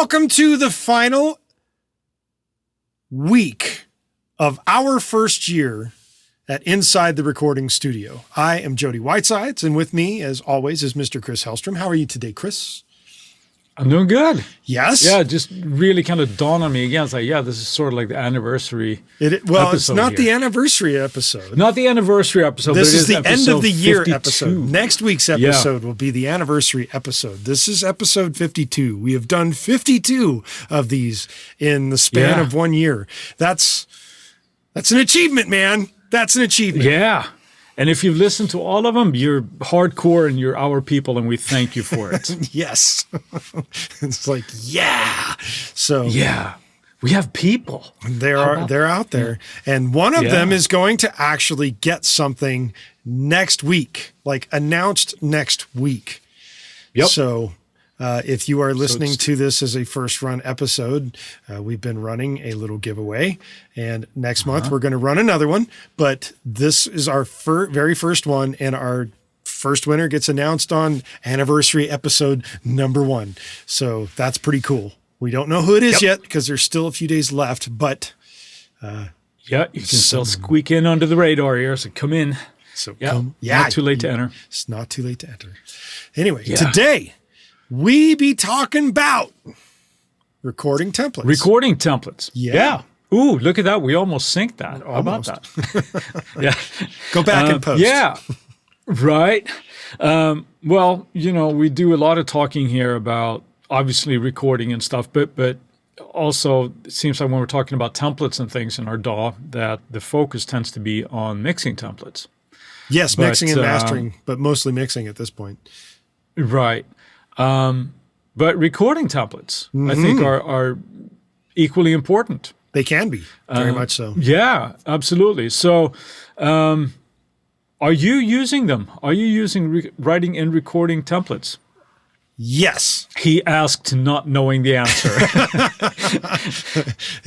Welcome to the final week of our first year at Inside the Recording Studio. I am Jody Whitesides, and with me, as always, is Mr. Chris Hellstrom. How are you today, Chris? I'm doing good. Yes? Yeah, it just really kind of dawned on me again. It's like, yeah, this is sort of like the anniversary It's not here. the anniversary episode. Not the anniversary episode, This but it is the end of the year 52. episode. Next week's episode will be the anniversary episode. This is episode 52. We have done 52 of these in the span of 1 year. That's an achievement, man. That's an achievement. Yeah. And if you've listened to all of them, you're hardcore and you're our people, and we thank you for it. Yes. It's like, yeah. So yeah. We have people. They're out there. Yeah. And one of them is going to actually get something next week, like announced next week. Yep. So if you are listening to this as a first run episode, we've been running a little giveaway, and next month we're going to run another one, but this is our very first one, and our first winner gets announced on anniversary episode number 1. So that's pretty cool. We don't know who it is yet because there's still a few days left, but you can still squeak in under the radar here, so come in. So not too late to enter. It's not too late to enter. Anyway, today we be talking about recording templates. Recording templates. Yeah. Ooh, look at that. We almost synced that. How about that? Go back and post. Yeah. Right. Well, we do a lot of talking here about obviously recording and stuff, but also it seems like when we're talking about templates and things in our DAW that the focus tends to be on mixing templates. Yes, mixing and mastering, but mostly mixing at this point. Right. But recording templates, I think, are equally important. They can be, very much so. Yeah, absolutely. So are you using them? Are you using writing and recording templates? Yes. He asked, not knowing the answer.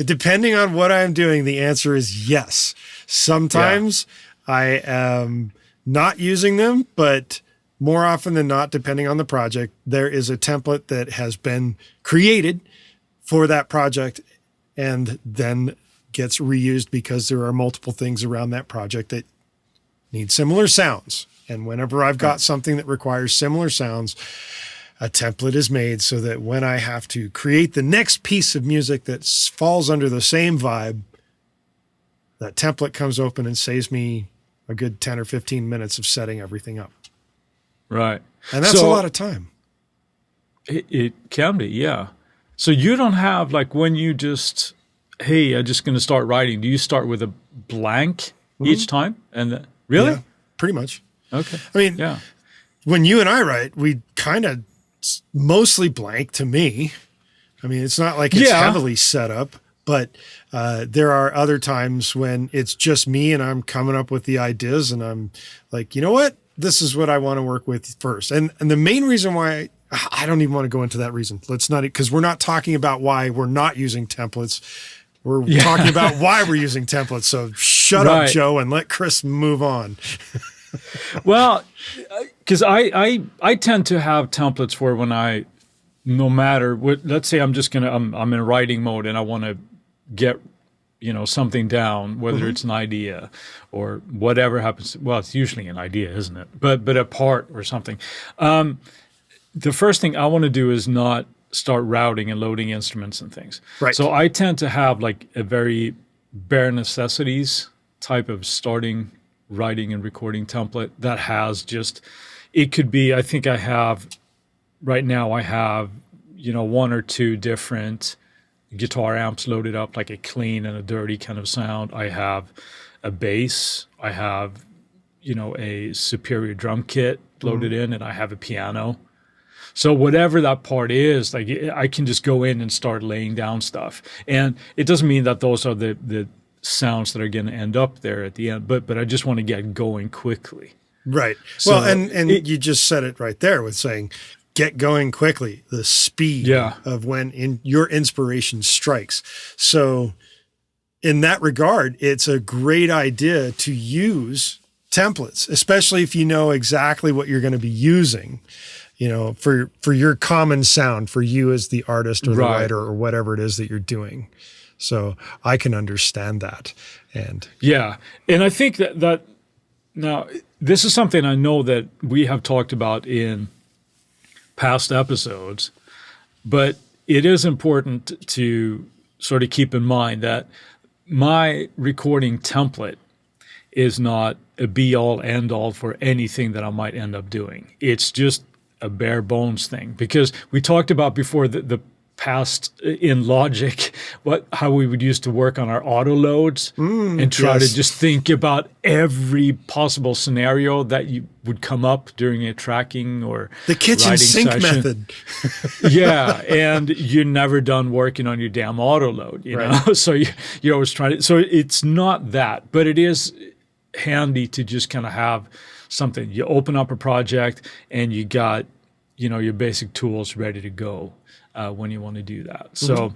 Depending on what I'm doing, the answer is yes. Sometimes I am not using them, but more often than not, depending on the project, there is a template that has been created for that project and then gets reused because there are multiple things around that project that need similar sounds. And whenever I've got something that requires similar sounds, a template is made so that when I have to create the next piece of music that falls under the same vibe, that template comes open and saves me a good 10 or 15 minutes of setting everything up. Right. And that's a lot of time. It can be, yeah. So you don't have, like, when you just, hey, I'm just going to start writing, do you start with a blank each time? And really? Yeah, pretty much. Okay. I mean, when you and I write, we kind of mostly blank to me. I mean, it's not like it's heavily set up, but there are other times when it's just me and I'm coming up with the ideas and I'm like, you know what? This is what I want to work with first. And the main reason why I don't even want to go into that reason. Let's not, because we're not talking about why we're not using templates. We're talking about why we're using templates. So shut up, Joe, and let Chris move on. Well, because I tend to have templates for when no matter what, let's say I'm in writing mode and I want to get, something down, whether it's an idea or whatever happens. Well, it's usually an idea, isn't it? But a part or something. The first thing I want to do is not start routing and loading instruments and things. Right. So I tend to have like a very bare necessities type of starting writing and recording template that has it could be, I think right now I have, 1 or 2 different guitar amps loaded up, like a clean and a dirty kind of sound. I have a bass. I have, a superior drum kit loaded in, and I have a piano. So whatever that part is, like I can just go in and start laying down stuff. And it doesn't mean that those are the sounds that are going to end up there at the end, but I just want to get going quickly. Right. So well, and you just said it right there with saying, get going quickly, the speed of when your inspiration strikes. So in that regard, it's a great idea to use templates, especially if you know exactly what you're going to be using. for your common sound, for you as the artist or the Right. writer or whatever it is that you're doing. So I can understand that. And Yeah. And I think that now this is something I know that we have talked about in past episodes, but it is important to sort of keep in mind that my recording template is not a be-all, end-all for anything that I might end up doing. It's just a bare bones thing, because we talked about before the past in Logic, how we would used to work on our auto loads and try yes. to just think about every possible scenario that you would come up during a tracking or the kitchen writing sink session. method. Yeah, and you're never done working on your damn auto load, you know? So you're always trying to, so it's not that, but it is handy to just kind of have something. You open up a project and you got, your basic tools ready to go when you want to do that. So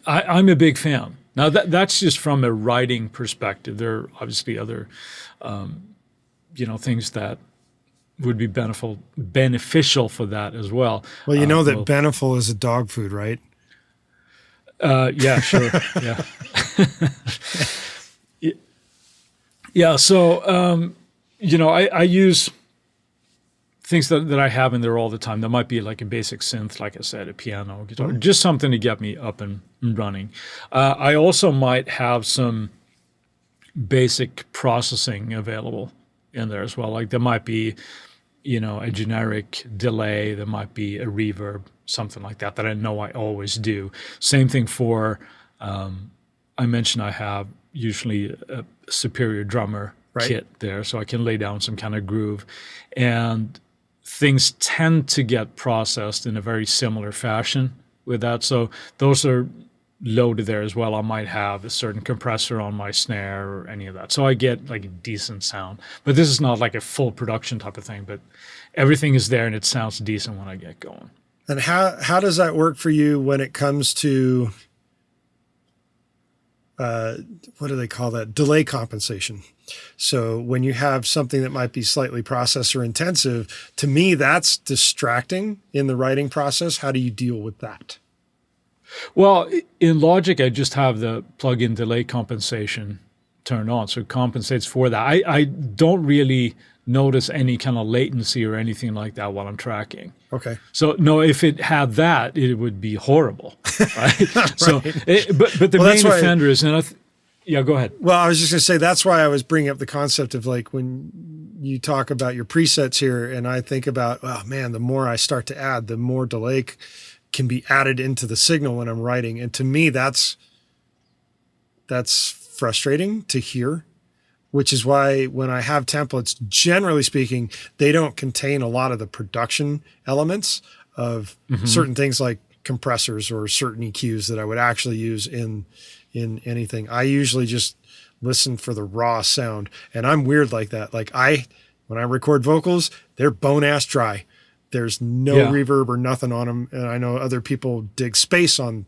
I'm a big fan. Now that's just from a writing perspective. There are obviously other, things that would be beneficial for that as well. Well, you know that Beneful is a dog food, right? Yeah, sure. Yeah. Yeah. So, I use things that I have in there all the time. That might be like a basic synth, like I said, a piano, a guitar, just something to get me up and running. I also might have some basic processing available in there as well. Like there might be, a generic delay. There might be a reverb, something like that I know I always do. Same thing for, I mentioned I have usually a Superior Drummer kit there, so I can lay down some kind of groove. And things tend to get processed in a very similar fashion with that. So those are loaded there as well. I might have a certain compressor on my snare or any of that. So I get like a decent sound. But this is not like a full production type of thing, but everything is there and it sounds decent when I get going. And how does that work for you when it comes to what do they call that? Delay compensation. So when you have something that might be slightly processor intensive, to me, that's distracting in the writing process. How do you deal with that? Well, in Logic, I just have the plug-in delay compensation turned on. So it compensates for that. I don't really notice any kind of latency or anything like that while I'm tracking. Okay. So no, if it had that, it would be horrible, right? Right. So, but the main offender is, yeah, go ahead. Well, I was just going to say, that's why I was bringing up the concept of like when you talk about your presets here, and I think about, oh man, the more I start to add, the more delay can be added into the signal when I'm writing. And to me, that's frustrating to hear, which is why when I have templates, generally speaking, they don't contain a lot of the production elements of certain things like compressors or certain EQs that I would actually use in anything. I usually just listen for the raw sound, and I'm weird like that. Like when I record vocals, they're bone ass dry. There's no reverb or nothing on them. And I know other people dig space on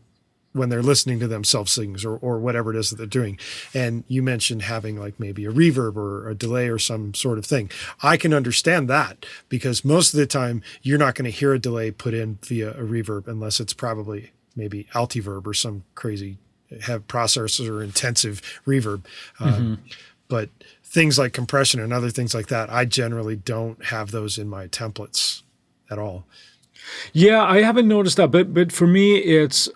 when they're listening to themselves sings or whatever it is that they're doing. And you mentioned having like maybe a reverb or a delay or some sort of thing. I can understand that because most of the time you're not going to hear a delay put in via a reverb unless it's probably maybe Altiverb or some crazy have processor intensive reverb. But things like compression and other things like that, I generally don't have those in my templates at all. Yeah, I haven't noticed that, but for me, it's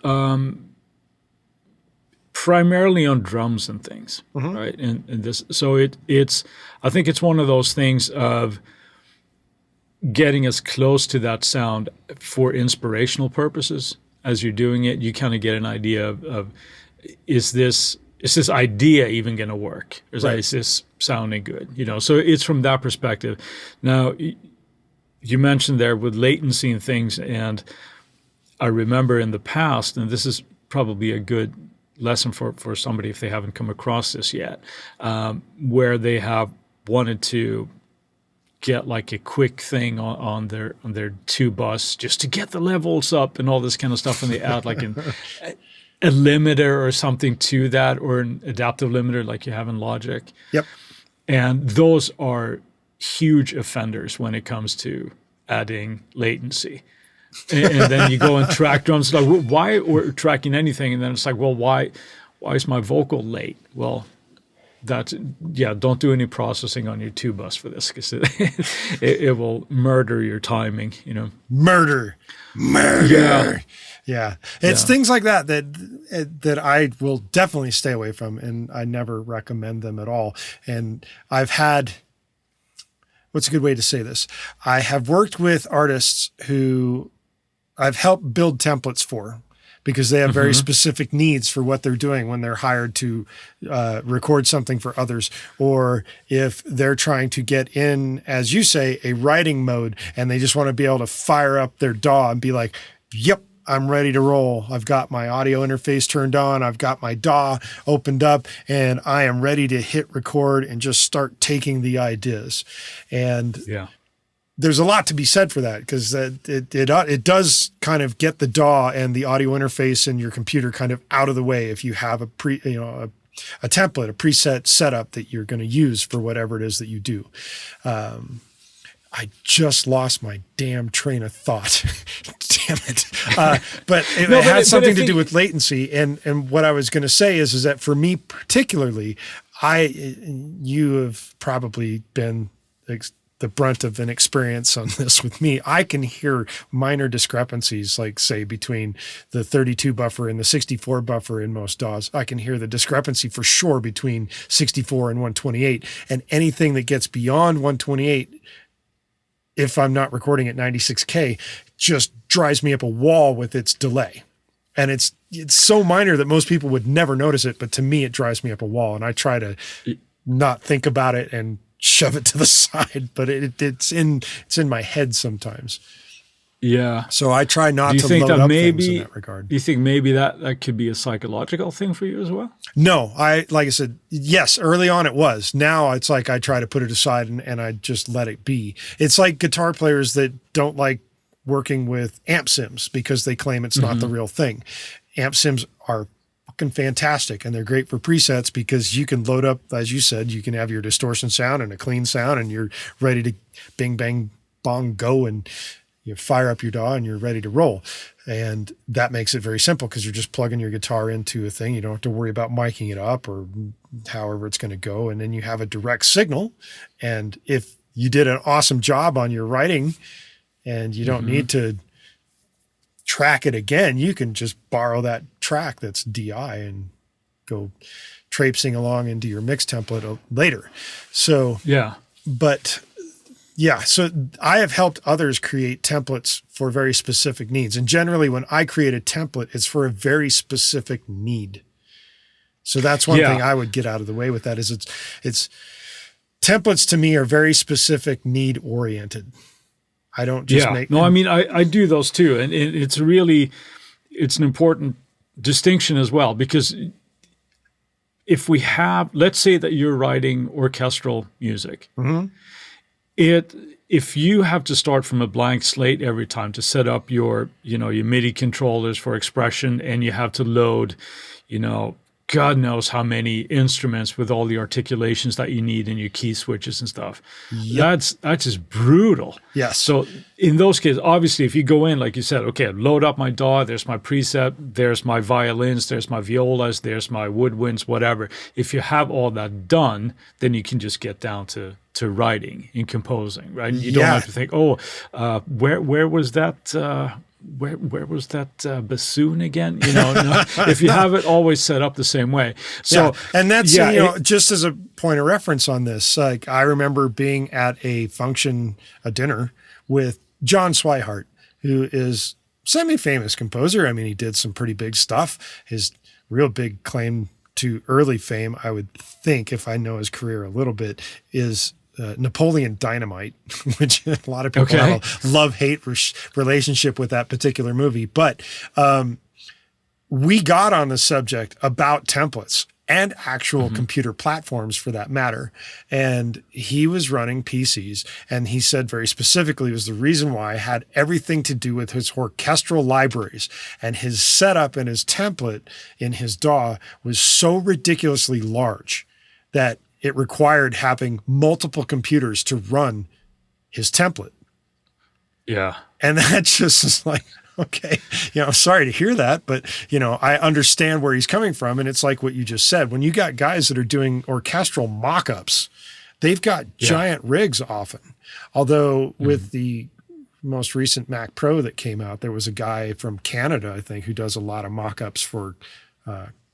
primarily on drums and things, right? And this, so it's I think it's one of those things of getting as close to that sound for inspirational purposes as you're doing it. You kind of get an idea of is this idea even going to work? Or is this sounding good? So it's from that perspective. Now, you mentioned there with latency and things, and I remember in the past, and this is probably a good lesson for somebody if they haven't come across this yet, where they have wanted to get like a quick thing on their tube bus just to get the levels up and all this kind of stuff, and they add like a limiter or something to that, or an adaptive limiter like you have in Logic. Yep. And those are huge offenders when it comes to adding latency. And then you go and track drums, like, why, or tracking anything, and then it's like, well, why is my vocal late? Well, don't do any processing on your 2 bus for this, because it will murder your timing, Murder. Yeah. It's things like that I will definitely stay away from, and I never recommend them at all. And I've had, what's a good way to say this? I have worked with artists who I've helped build templates for, because they have very specific needs for what they're doing when they're hired to record something for others, or if they're trying to get in, as you say, a writing mode, and they just want to be able to fire up their DAW and be like, yep, I'm ready to roll. I've got my audio interface turned on. I've got my DAW opened up, and I am ready to hit record and just start taking the ideas. And there's a lot to be said for that, because it does kind of get the DAW and the audio interface in your computer kind of out of the way if you have a template, a preset setup that you're going to use for whatever it is that you do. I just lost my damn train of thought. Damn it. But it had something to do with latency. And what I was going to say is that for me particularly, you have probably been the brunt of an experience on this with me. I can hear minor discrepancies, like say between the 32 buffer and the 64 buffer in most DAWs. I can hear the discrepancy for sure between 64 and 128, and anything that gets beyond 128, if I'm not recording at 96K, just drives me up a wall with its delay. And it's so minor that most people would never notice it, but to me, it drives me up a wall, and I try to not think about it and shove it to the side, but it's in my head sometimes. Yeah. So I try not to load up things in that regard. Do you think maybe that could be a psychological thing for you as well? No, like I said, yes, early on it was. Now it's like I try to put it aside and I just let it be. It's like guitar players that don't like working with amp sims because they claim it's not the real thing. Amp sims are fucking fantastic, and they're great for presets because you can load up, as you said, you can have your distortion sound and a clean sound, and you're ready to bing, bang, bong, go, and you fire up your DAW and you're ready to roll. And that makes it very simple because you're just plugging your guitar into a thing. You don't have to worry about miking it up or however it's going to go. And then you have a direct signal. And if you did an awesome job on your writing and you don't need to track it again, you can just borrow that track that's DI and go traipsing along into your mix template later. So, so I have helped others create templates for very specific needs. And generally when I create a template, it's for a very specific need. So that's one thing I would get out of the way with that is it's templates to me are very specific, need oriented. I don't just make. No, I mean, I do those too. And it's an important distinction as well, because if we have, let's say that you're writing orchestral music, if you have to start from a blank slate every time to set up your MIDI controllers for expression, and you have to load, God knows how many instruments with all the articulations that you need in your key switches and stuff. That's just brutal. Yes. So in those cases, obviously, if you go in, like you said, okay, load up my DAW, there's my preset, there's my violins, there's my violas, there's my woodwinds, whatever. If you have all that done, then you can just get down to writing and composing, right? You don't have to think, where was that? Where was that bassoon again? If you have it always set up the same way. So, and that's, just as a point of reference on this, like I remember being at a function, a dinner with John Swihart, who is semi-famous composer. I mean, he did some pretty big stuff. His real big claim to early fame, I would think, if I know his career a little bit, is Napoleon Dynamite, which a lot of people have a love-hate relationship with that particular movie. But we got on the subject about templates and actual computer platforms for that matter. And he was running PCs, and he said very specifically it was the reason why it had everything to do with his orchestral libraries, and his setup and his template in his DAW was so ridiculously large that it required having multiple computers to run his template. Yeah. And that just is like, okay, I'm sorry to hear that, but I understand where he's coming from. And it's like what you just said, when you got guys that are doing orchestral mock-ups, they've got giant rigs often. Although with the most recent Mac Pro that came out, there was a guy from Canada, I think, who does a lot of mock-ups for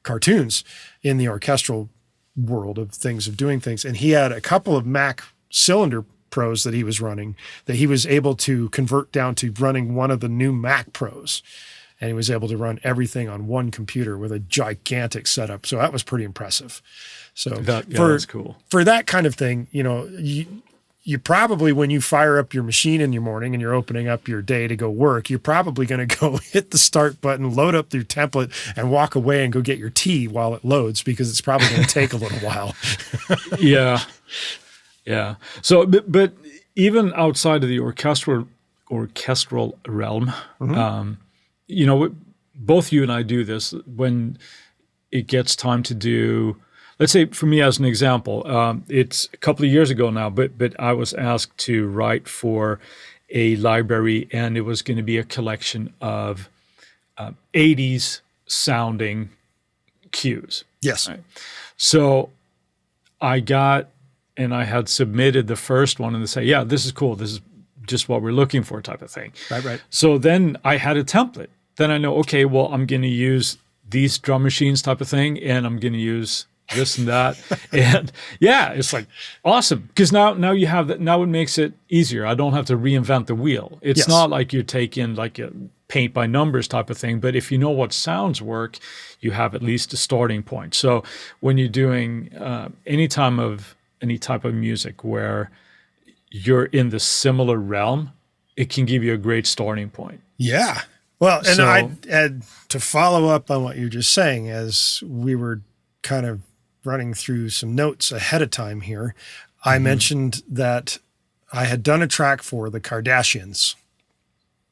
cartoons in the orchestral world of doing things. And he had a couple of Mac cylinder Pros that he was running that he was able to convert down to running one of the new Mac Pros. And he was able to run everything on one computer with a gigantic setup. So that was pretty impressive. So that's cool. For that kind of thing, you probably, when you fire up your machine in your morning and you're opening up your day to go work, you're probably going to go hit the start button, load up your template, and walk away and go get your tea while it loads, because it's probably going to take a little while. Yeah. Yeah. So, but even outside of the orchestral realm, both you and I do this when it gets time to do. Let's say, for me as an example, it's a couple of years ago now, but I was asked to write for a library, and it was going to be a collection of 80s sounding cues. Yes. Right? So I had submitted the first one, and they say, yeah, this is cool. This is just what we're looking for, type of thing. Right. So then I had a template. Then I know, okay, well, I'm going to use these drum machines type of thing, and I'm going to use this and that. And yeah, it's like awesome. Because now you have that. Now it makes it easier. I don't have to reinvent the wheel. It's not like you're taking like a paint by numbers type of thing. But if you know what sounds work, you have at least a starting point. So when you're doing any type of music where you're in the similar realm, it can give you a great starting point. Yeah. Well, and to follow up on what you're just saying, as we were kind of running through some notes ahead of time here, I mentioned that I had done a track for the Kardashians,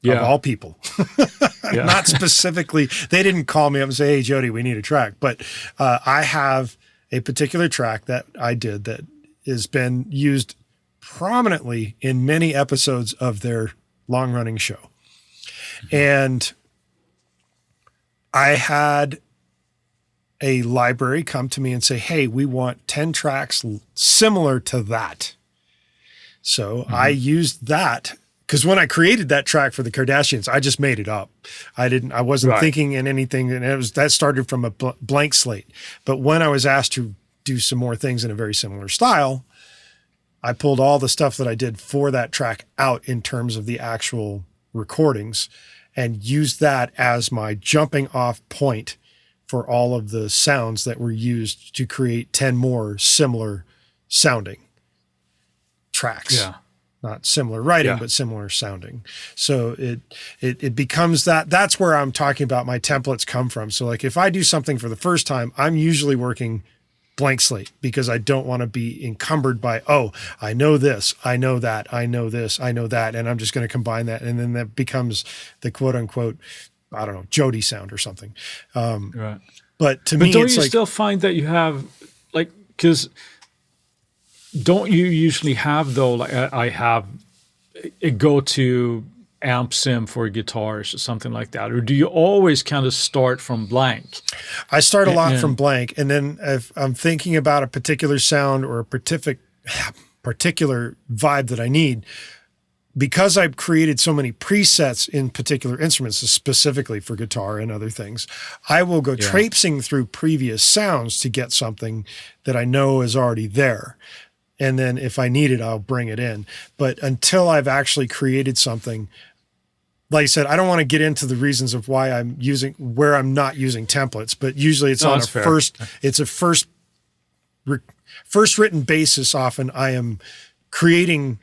of all people. Not specifically, they didn't call me up and say, hey, Jody, we need a track. But I have a particular track that I did that has been used prominently in many episodes of their long-running show. And I had a library come to me and say, hey, we want 10 tracks similar to that. So I used that, because when I created that track for the Kardashians, I just made it up. I wasn't thinking in anything, and that started from a blank slate. But when I was asked to do some more things in a very similar style, I pulled all the stuff that I did for that track out in terms of the actual recordings and used that as my jumping off point for all of the sounds that were used to create 10 more similar sounding tracks. Yeah. Not similar writing, but similar sounding. So it becomes that's where I'm talking about my templates come from. So like if I do something for the first time, I'm usually working blank slate, because I don't want to be encumbered by, I know this, I know that, I know this, I know that, and I'm just going to combine that. And then that becomes the quote unquote, I don't know, Jody sound or something. But to me, don't it's you like, still find that you have, like, because don't you usually have, though, like I have a go-to amp sim for guitars or something like that? Or do you always kind of start from blank? I start a lot from blank. And then if I'm thinking about a particular sound or a particular vibe that I need, because I've created so many presets in particular instruments, specifically for guitar and other things, I will go traipsing through previous sounds to get something that I know is already there. And then if I need it, I'll bring it in. But until I've actually created something, like I said, I don't want to get into the reasons of why where I'm not using templates, but usually it's it's a first written basis. Often I am creating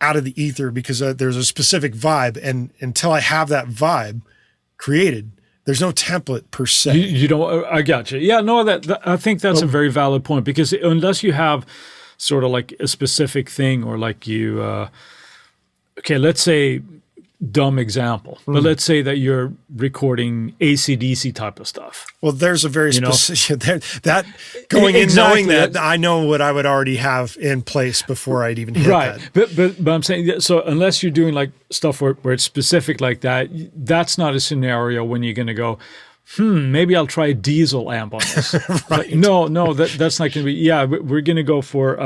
out of the ether because there's a specific vibe. And until I have that vibe created, there's no template per se. You don't, I got you. Yeah, no, I think that's a very valid point, because unless you have sort of like a specific thing, or like you, okay, let's say dumb example, but let's say that you're recording AC/DC type of stuff. Well, there's a very specific that going in Exactly. knowing that I know what I would already have in place before I'd even hit Right. that. But I'm saying that, so unless you're doing like stuff where it's specific like that, that's not a scenario when you're going to go, maybe I'll try a diesel amp on this. Right. Like, no, that's not going to be. Yeah, we're going to go for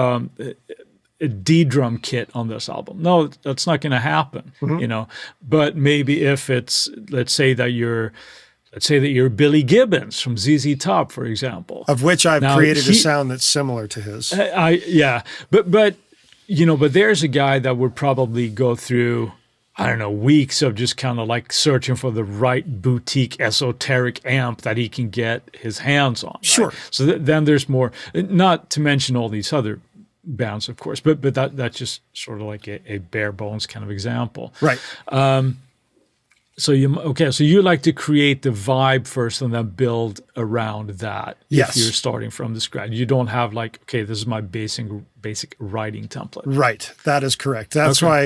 a D drum kit on this album. No, that's not going to happen. But maybe if it's, let's say that you're Billy Gibbons from ZZ Top, for example, Of which I've created a sound that's similar to his. But there's a guy that would probably go through, I don't know, weeks of just kind of like searching for the right boutique esoteric amp that he can get his hands on. Right? Sure. So then there's more, not to mention all these other bands, of course, but that's just sort of like a bare bones kind of example. Right. So you like to create the vibe first and then build around that. Yes. If you're starting from the scratch, you don't have like, okay, this is my basic writing template. Right. That is correct. That's why,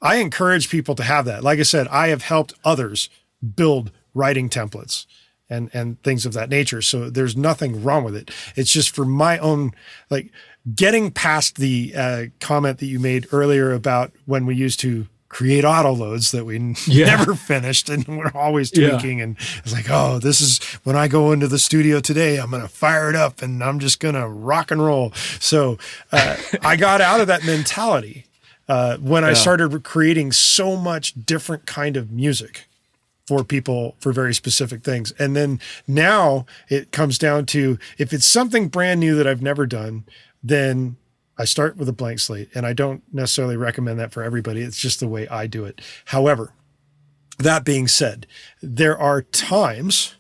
I encourage people to have that. Like I said, I have helped others build writing templates and things of that nature. So there's nothing wrong with it. It's just for my own, like getting past the comment that you made earlier about when we used to create auto loads that we never finished and we're always tweaking. And it's like, oh, this is when I go into the studio today, I'm going to fire it up and I'm just going to rock and roll. So I got out of that mentality when I started creating so much different kind of music for people for very specific things. And then now it comes down to, if it's something brand new that I've never done, then I start with a blank slate, and I don't necessarily recommend that for everybody. It's just the way I do it. However, that being said, there are times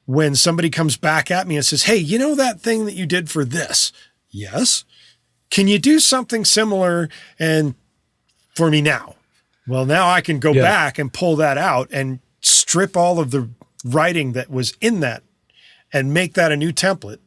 when somebody comes back at me and says, hey, you know that thing that you did for this? Yes. Can you do something similar and for me now? Well, now I can go back and pull that out and strip all of the writing that was in that and make that a new template.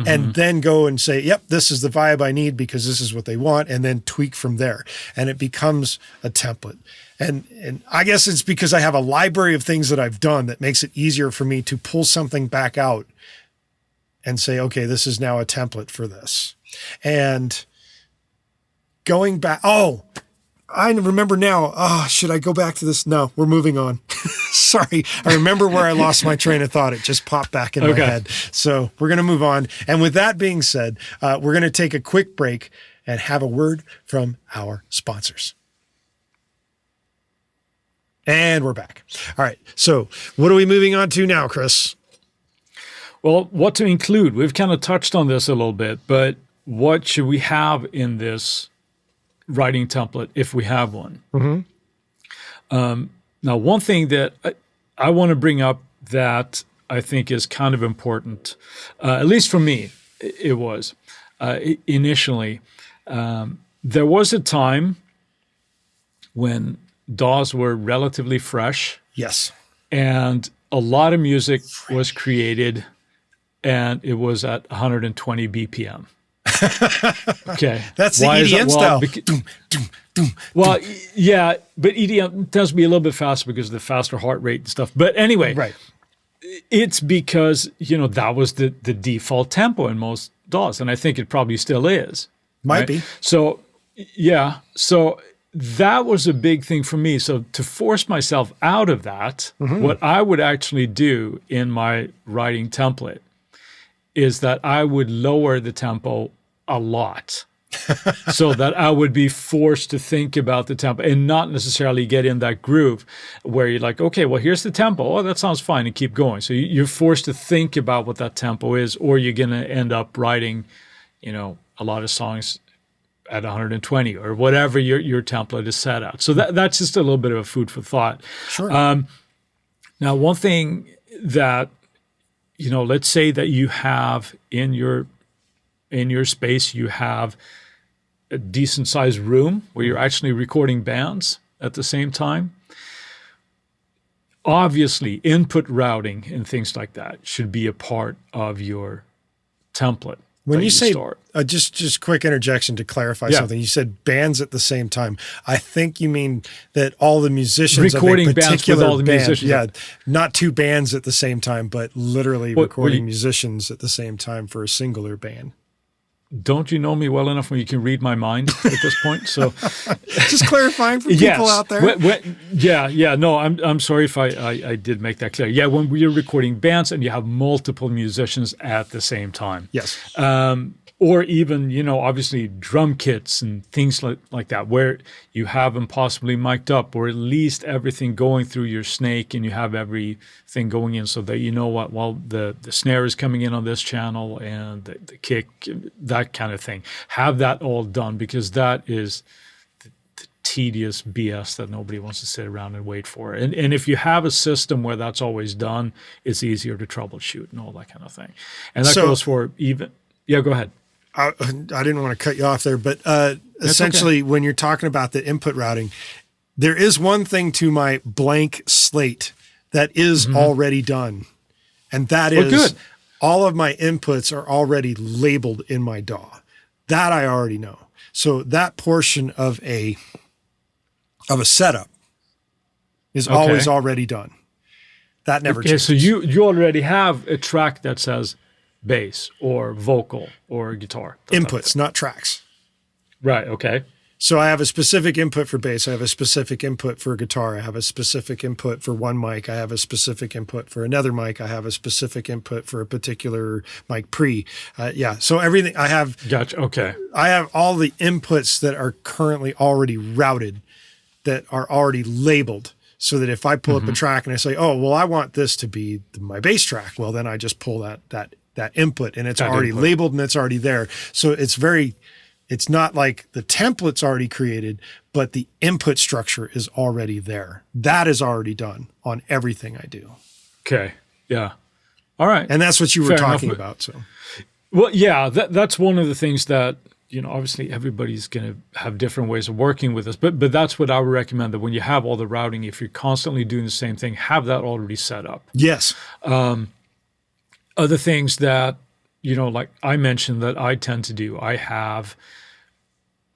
And then go and say, yep, this is the vibe I need because this is what they want, and then tweak from there. And it becomes a template. And I guess it's because I have a library of things that I've done that makes it easier for me to pull something back out and say, okay, this is now a template for this. And going back, I remember now. Should I go back to this? No, we're moving on. Sorry. I remember where I lost my train of thought. It just popped back in my head. So we're going to move on. And with that being said, we're going to take a quick break and have a word from our sponsors. And we're back. All right. So what are we moving on to now, Chris? Well, what to include? We've kind of touched on this a little bit, but what should we have in this writing template if we have one? Now, one thing that I want to bring up that I think is kind of important, at least for me, it was initially. There was a time when DAWs were relatively fresh. Yes. And a lot of music was created, and it was at 120 BPM. Okay. That's the EDM style. Well, yeah, but EDM tends to be a little bit faster because of the faster heart rate and stuff. But anyway, it's because, that was the default tempo in most DAWs, and I think it probably still is. Might be. So, so that was a big thing for me. So to force myself out of that, what I would actually do in my writing template is that I would lower the tempo a lot. So that I would be forced to think about the tempo and not necessarily get in that groove where you're like, okay, well, here's the tempo. Oh, that sounds fine, and keep going. So you're forced to think about what that tempo is, or you're going to end up writing, a lot of songs at 120 or whatever your template is set at. So that's just a little bit of a food for thought. Sure. Now, one thing that, let's say that you have in your space, you have a decent sized room where you're actually recording bands at the same time. Obviously, input routing and things like that should be a part of your template. When that you say, start. just quick interjection to clarify Yeah. something. You said bands at the same time. I think you mean that all the musicians Recording of a bands with particular all the band, musicians. yeah, not two bands at the same time, but literally recording musicians at the same time for a singular band. Don't you know me well enough when you can read my mind at this point? So Just clarifying for people out there. Yeah. No, I'm sorry if I did make that clear. Yeah, when we're recording bands and you have multiple musicians at the same time. Yes. Or even, obviously drum kits and things like that, where you have them possibly mic'd up, or at least everything going through your snake, and you have everything going in so that you know what, well, the snare is coming in on this channel and the kick, that kind of thing. Have that all done, because that is the tedious BS that nobody wants to sit around and wait for. And if you have a system where that's always done, it's easier to troubleshoot and all that kind of thing. And that goes for even, yeah, go ahead. I didn't want to cut you off there, but essentially when you're talking about the input routing, there is one thing to my blank slate that is already done. And that is all of my inputs are already labeled in my DAW. That I already know. So that portion of a setup is always already done. That never changes. So you already have a track that says bass or vocal or guitar. Inputs, not tracks. Right, okay. So I have a specific input for bass. I have a specific input for guitar. I have a specific input for one mic. I have a specific input for another mic. I have a specific input for a particular mic pre. So everything I have. Gotcha, okay. I have all the inputs that are currently already routed, that are already labeled, so that if I pull up a track and I say, oh, well, I want this to be my bass track, well, then I just pull that input, and it's already labeled and it's already there. So it's not like the template's already created, but the input structure is already there. That is already done on everything I do. Okay. Yeah. All right. And that's what you were talking about. So, well, yeah, that's one of the things that, obviously everybody's going to have different ways of working with this, but that's what I would recommend, that when you have all the routing, if you're constantly doing the same thing, have that already set up. Yes. Other things that, like I mentioned that I tend to do, I have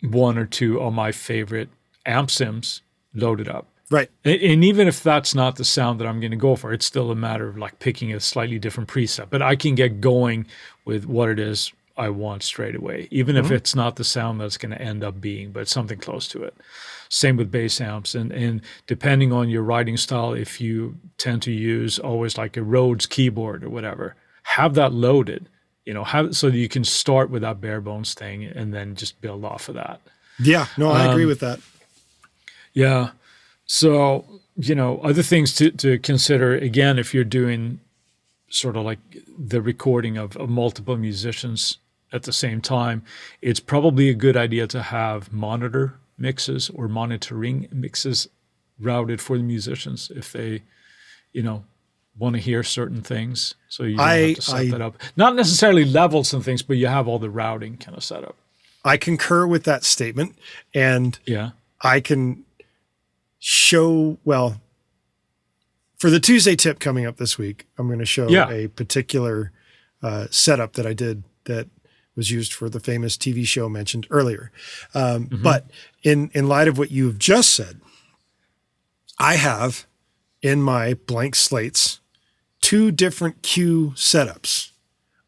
one or two of my favorite amp sims loaded up. Right. And even if that's not the sound that I'm going to go for, it's still a matter of like picking a slightly different preset. But I can get going with what it is I want straight away, even if it's not the sound that's going to end up being, but something close to it. Same with bass amps. And depending on your writing style, if you tend to use always like a Rhodes keyboard or whatever, have that loaded, so that you can start with that bare bones thing and then just build off of that. Yeah, no, I agree with that. Yeah. So, other things to consider, again, if you're doing sort of like the recording of multiple musicians at the same time, it's probably a good idea to have monitor mixes or monitoring mixes routed for the musicians if they, want to hear certain things. So you don't have to set that up. Not necessarily levels and things, but you have all the routing kind of set up. I concur with that statement. And yeah, I can show, well, for the Tuesday tip coming up this week, I'm going to show a particular setup that I did that was used for the famous TV show mentioned earlier. But in light of what you've just said, I have in my blank slates 2 different cue setups.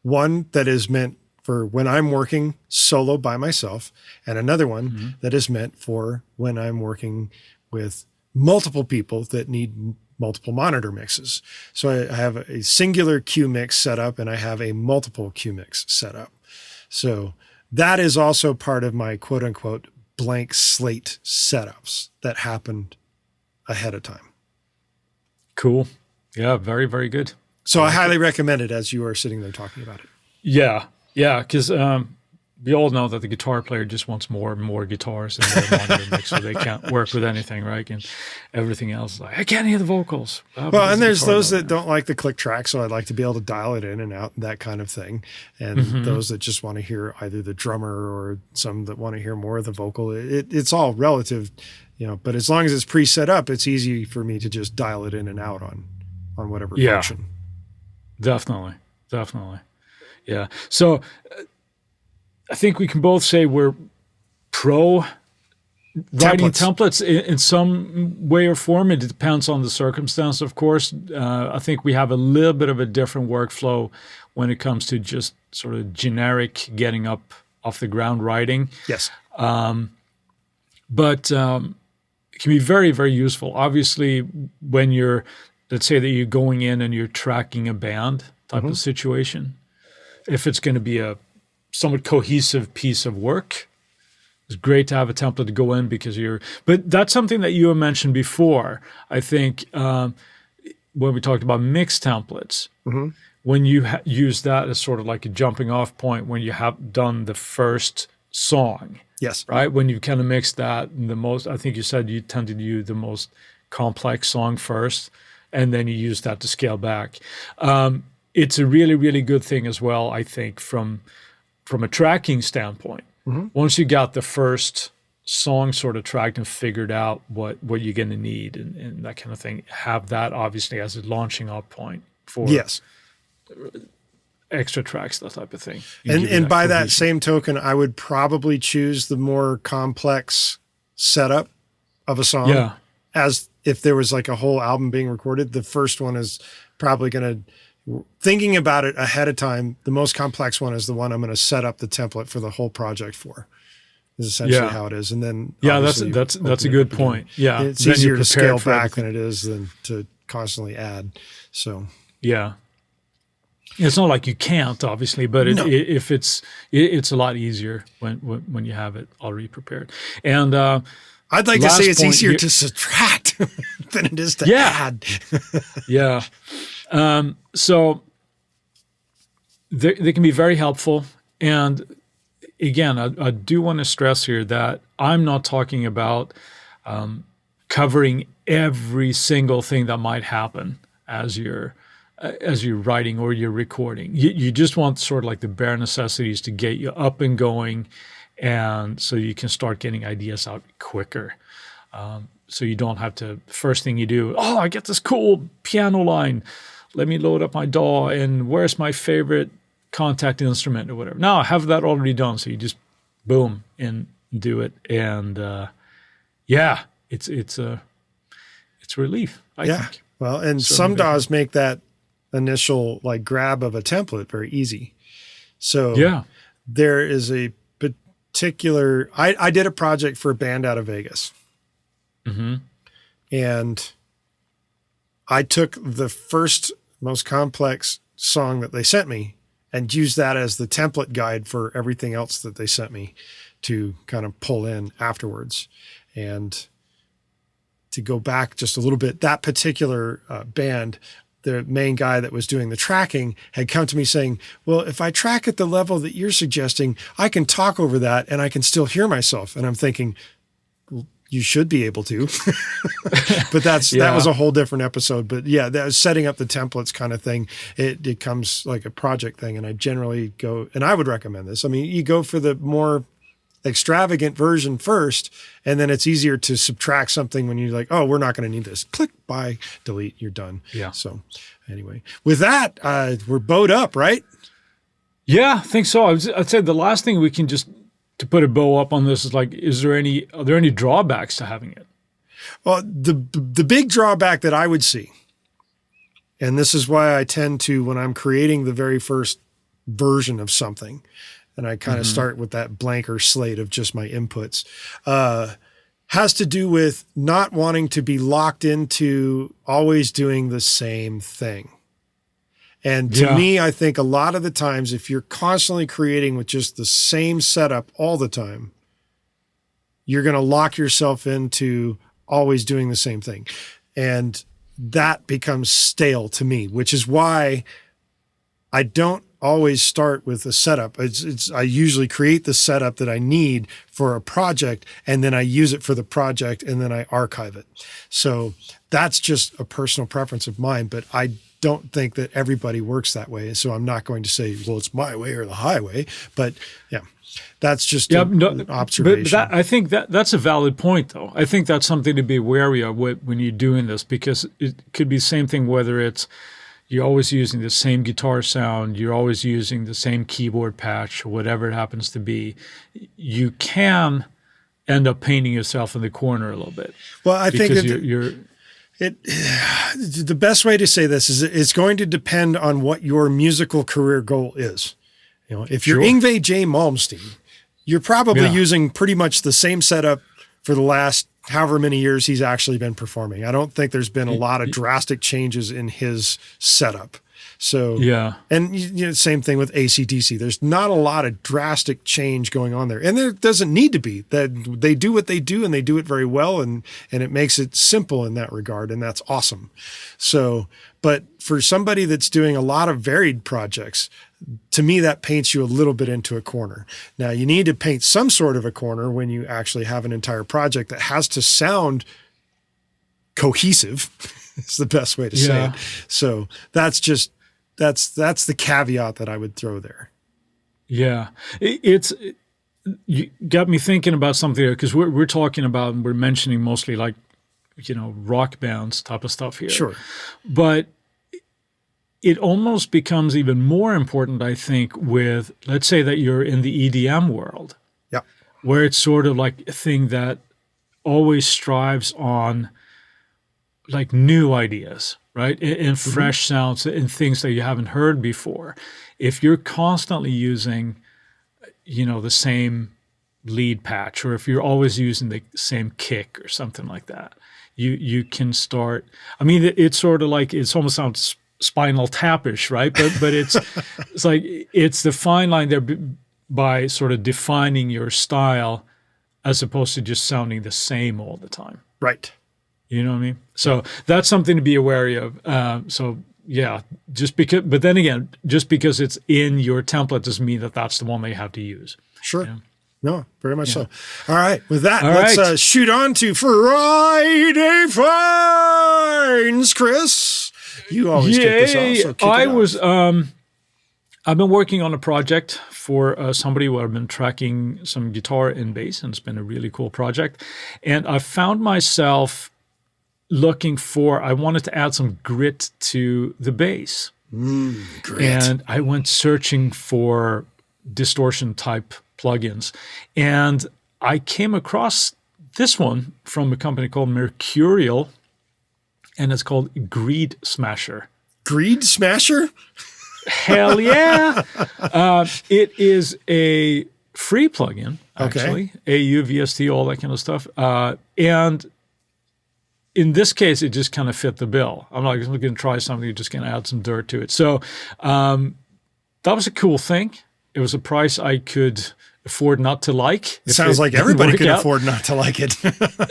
One that is meant for when I'm working solo by myself, and another one that is meant for when I'm working with multiple people that need multiple monitor mixes. So I have a singular cue mix set up, and I have a multiple cue mix set up. So that is also part of my quote unquote blank slate setups that happened ahead of time. Cool. Yeah, very, very good. So I highly recommend it as you are sitting there talking about it. Yeah, because we all know that the guitar player just wants more and more guitars in their monitor mix, so they can't work with anything, right? And everything else is like, I can't hear the vocals. Well, and there's those that don't like the click track, so I'd like to be able to dial it in and out, that kind of thing. And those that just want to hear either the drummer or some that want to hear more of the vocal. It's all relative, but as long as it's pre-set up, it's easy for me to just dial it in and out on whatever function. Definitely. Yeah. So I think we can both say we're pro writing templates in some way or form. It depends on the circumstance, of course. I think we have a little bit of a different workflow when it comes to just sort of generic getting up off the ground writing. Yes. But it can be very, very useful. Obviously, when you're, let's say that you're going in and you're tracking a band type of situation, if it's going to be a somewhat cohesive piece of work, it's great to have a template to go in because but that's something that you had mentioned before. I think when we talked about mix templates, when you use that as sort of like a jumping off point when you have done the first song. Yes. Right? When you kind of mix that, I think you said you tend to do the most complex song first, and then you use that to scale back. It's a really, really good thing as well, I think, from a tracking standpoint. Once you got the first song sort of tracked and figured out what you're going to need and that kind of thing, have that obviously as a launching off point for extra tracks, that type of thing. And by that same token, I would probably choose the more complex setup of a song. Yeah. As if there was like a whole album being recorded, the first one is probably going to, thinking about it ahead of time, the most complex one is the one I'm going to set up the template for the whole project for. Is essentially how it is. And then that's a good point. Yeah. It's easier to scale back than it is than to constantly add. So yeah. It's not like you can't, obviously, but if it's a lot easier when you have it already prepared. And I'd like to say it's easier to subtract than it is to add. Yeah. So they can be very helpful. And again, I do want to stress here that I'm not talking about covering every single thing that might happen as you're writing or you're recording. You just want sort of like the bare necessities to get you up and going, and so you can start getting ideas out quicker. So you don't have to, first thing you do, I get this cool piano line. Let me load up my DAW, and where's my favorite contact instrument or whatever. No, I have that already done. So you just boom and do it. And it's a relief, I think. Well, and some DAWs make that initial like grab of a template very easy. So there is a particular, I did a project for a band out of Vegas. And I took the first most complex song that they sent me and used that as the template guide for everything else that they sent me to kind of pull in afterwards. And to go back just a little bit, that particular band, the main guy that was doing the tracking had come to me saying, well, if I track at the level that you're suggesting, I can talk over that and I can still hear myself. And I'm thinking, well, you should be able to, but that was a whole different episode. But yeah, that was setting up the templates kind of thing. It comes like a project thing. And I generally go, and I would recommend this. I mean, you go for the more extravagant version first, and then it's easier to subtract something when you're like, oh, we're not going to need this. Click, buy, delete, you're done. Yeah. So anyway, with that, we're bowed up, right? Yeah, I think so. I'd say the last thing we can just to put a bow up on this is like, are there any drawbacks to having it? Well, the big drawback that I would see, and this is why I tend to, when I'm creating the very first version of something, and I kind of start with that blanker slate of just my inputs, has to do with not wanting to be locked into always doing the same thing. And to me, I think a lot of the times, if you're constantly creating with just the same setup all the time, you're going to lock yourself into always doing the same thing. And that becomes stale to me, which is why I don't always start with a setup. I usually create the setup that I need for a project, and then I use it for the project, and then I archive it. So that's just a personal preference of mine, but I don't think that everybody works that way. So I'm not going to say, well, it's my way or the highway, but yeah, that's just an observation. But I think that's a valid point, though. I think that's something to be wary of when you're doing this, because it could be the same thing, whether it's, you're always using the same guitar sound, you're always using the same keyboard patch, or whatever it happens to be, you can end up painting yourself in the corner a little bit. Well, I think because that the best way to say this is it's going to depend on what your musical career goal is. If you're Yngwie J. Malmsteen, you're probably using pretty much the same setup for the last however many years he's actually been performing. I don't think there's been a lot of drastic changes in his setup. So, and same thing with AC/DC. There's not a lot of drastic change going on there. And there doesn't need to be. That they do what they do and they do it very well, and it makes it simple in that regard, and that's awesome. So, but for somebody that's doing a lot of varied projects, to me, that paints you a little bit into a corner. Now, you need to paint some sort of a corner when you actually have an entire project that has to sound cohesive. It's the best way to say it. So that's the caveat that I would throw there. Yeah. You got me thinking about something there, because we're talking about, and we're mentioning mostly like, rock bands type of stuff here. Sure. But it almost becomes even more important, I think, with, let's say that you're in the EDM world, where it's sort of like a thing that always strives on like new ideas, right? And fresh sounds and things that you haven't heard before. If you're constantly using, the same lead patch, or if you're always using the same kick or something like that, you can start, it's sort of like, it almost sounds Spinal Tap-ish, right? But it's like, it's the fine line there by sort of defining your style as opposed to just sounding the same all the time. Right. You know what I mean? So that's something to be wary of. Just because it's in your template doesn't mean that that's the one they have to use. Sure. No, very much so. All right. With that, let's shoot on to Friday Finds, Chris. You always kick this off. So kick it off. I've been working on a project for somebody where I've been tracking some guitar and bass, and it's been a really cool project. And I found myself I wanted to add some grit to the bass. Grit. And I went searching for distortion type plugins. And I came across this one from a company called Mercurial, and it's called Greed Smasher. Greed Smasher? Hell yeah. It is a free plugin, actually. AU, VST, all that kind of stuff. And in this case, it just kind of fit the bill. I'm like, I'm going to try something, you're just going to add some dirt to it. So that was a cool thing. It was a price I could afford not to like. It sounds like everybody could afford not to like it.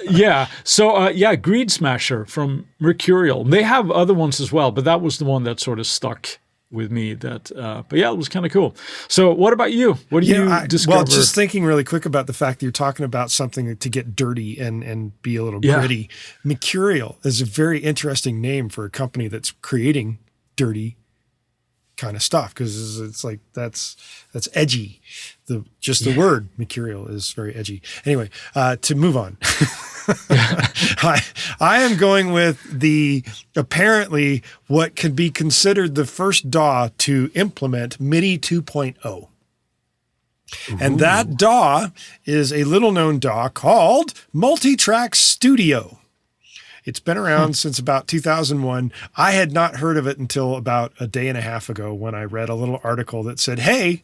Yeah. So, Greed Smasher from Mercurial. They have other ones as well, but that was the one that sort of stuck with me. But it was kind of cool. So what about you? What do you discover? Well, just thinking really quick about the fact that you're talking about something to get dirty and be a little gritty. Mercurial is a very interesting name for a company that's creating dirty kind of stuff, because it's like that's edgy. The word mercurial is very edgy. Anyway, to move on. I am going with apparently what could be considered the first DAW to implement MIDI 2.0. And that DAW is a little known DAW called Multitrack Studio. It's been around since about 2001. I had not heard of it until about a day and a half ago when I read a little article that said, hey,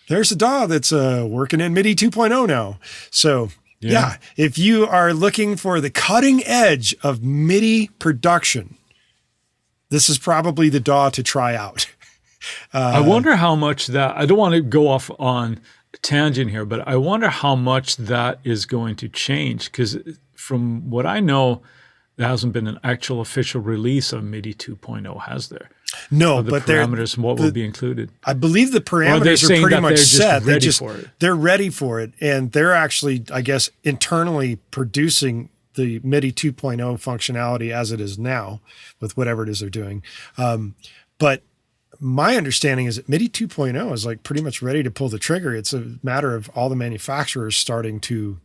there's a DAW that's working in MIDI 2.0 now. So if you are looking for the cutting edge of MIDI production, this is probably the DAW to try out. I wonder how much that, I don't want to go off on a tangent here, but I wonder how much that is going to change, because from what I know, there hasn't been an actual official release of MIDI 2.0, has there? No, but parameters and what will be included. I believe the parameters are pretty much set. They're ready for it, and they're actually, I guess, internally producing the MIDI 2.0 functionality as it is now, with whatever it is they're doing. But my understanding is that MIDI 2.0 is like pretty much ready to pull the trigger. It's a matter of all the manufacturers starting to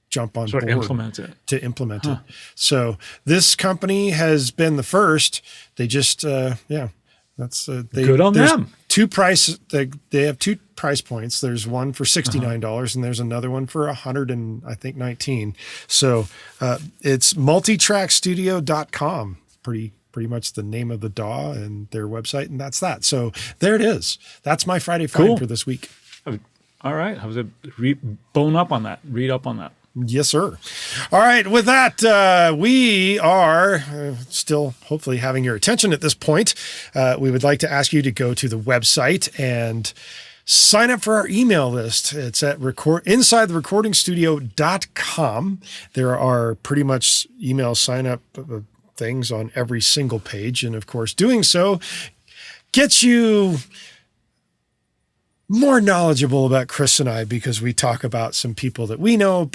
jump on board to implement it. So this company has been the first. They just, That's Good on there's them. They have two price points. There's one for $69 and there's another one for $119. So it's multitrackstudio.com. Pretty much the name of the DAW and their website, and that's that. So there it is. That's my Friday find for this week. All right. How's it? Bone up on that. Read up on that. Yes, sir. All right. With that, we are still hopefully having your attention at this point. We would like to ask you to go to the website and sign up for our email list. It's at insidetherecordingstudio.com. There are pretty much email sign up things on every single page. And of course, doing so gets you more knowledgeable about Chris and I, because we talk about some people that we know, or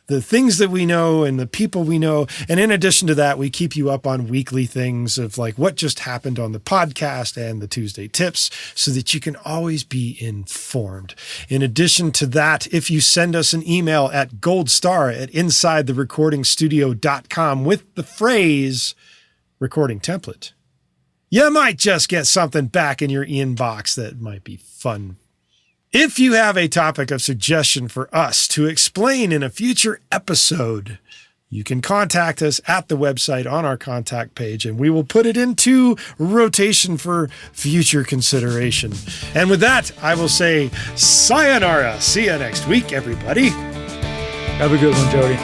the things that we know and the people we know. And in addition to that, we keep you up on weekly things of like what just happened on the podcast and the Tuesday tips so that you can always be informed. In addition to that, if you send us an email at goldstar@insidetherecordingstudio.com with the phrase recording template, you might just get something back in your inbox that might be fun. If you have a topic of suggestion for us to explain in a future episode, you can contact us at the website on our contact page, and we will put it into rotation for future consideration. And with that, I will say sayonara. See you next week, everybody. Have a good one, Jody.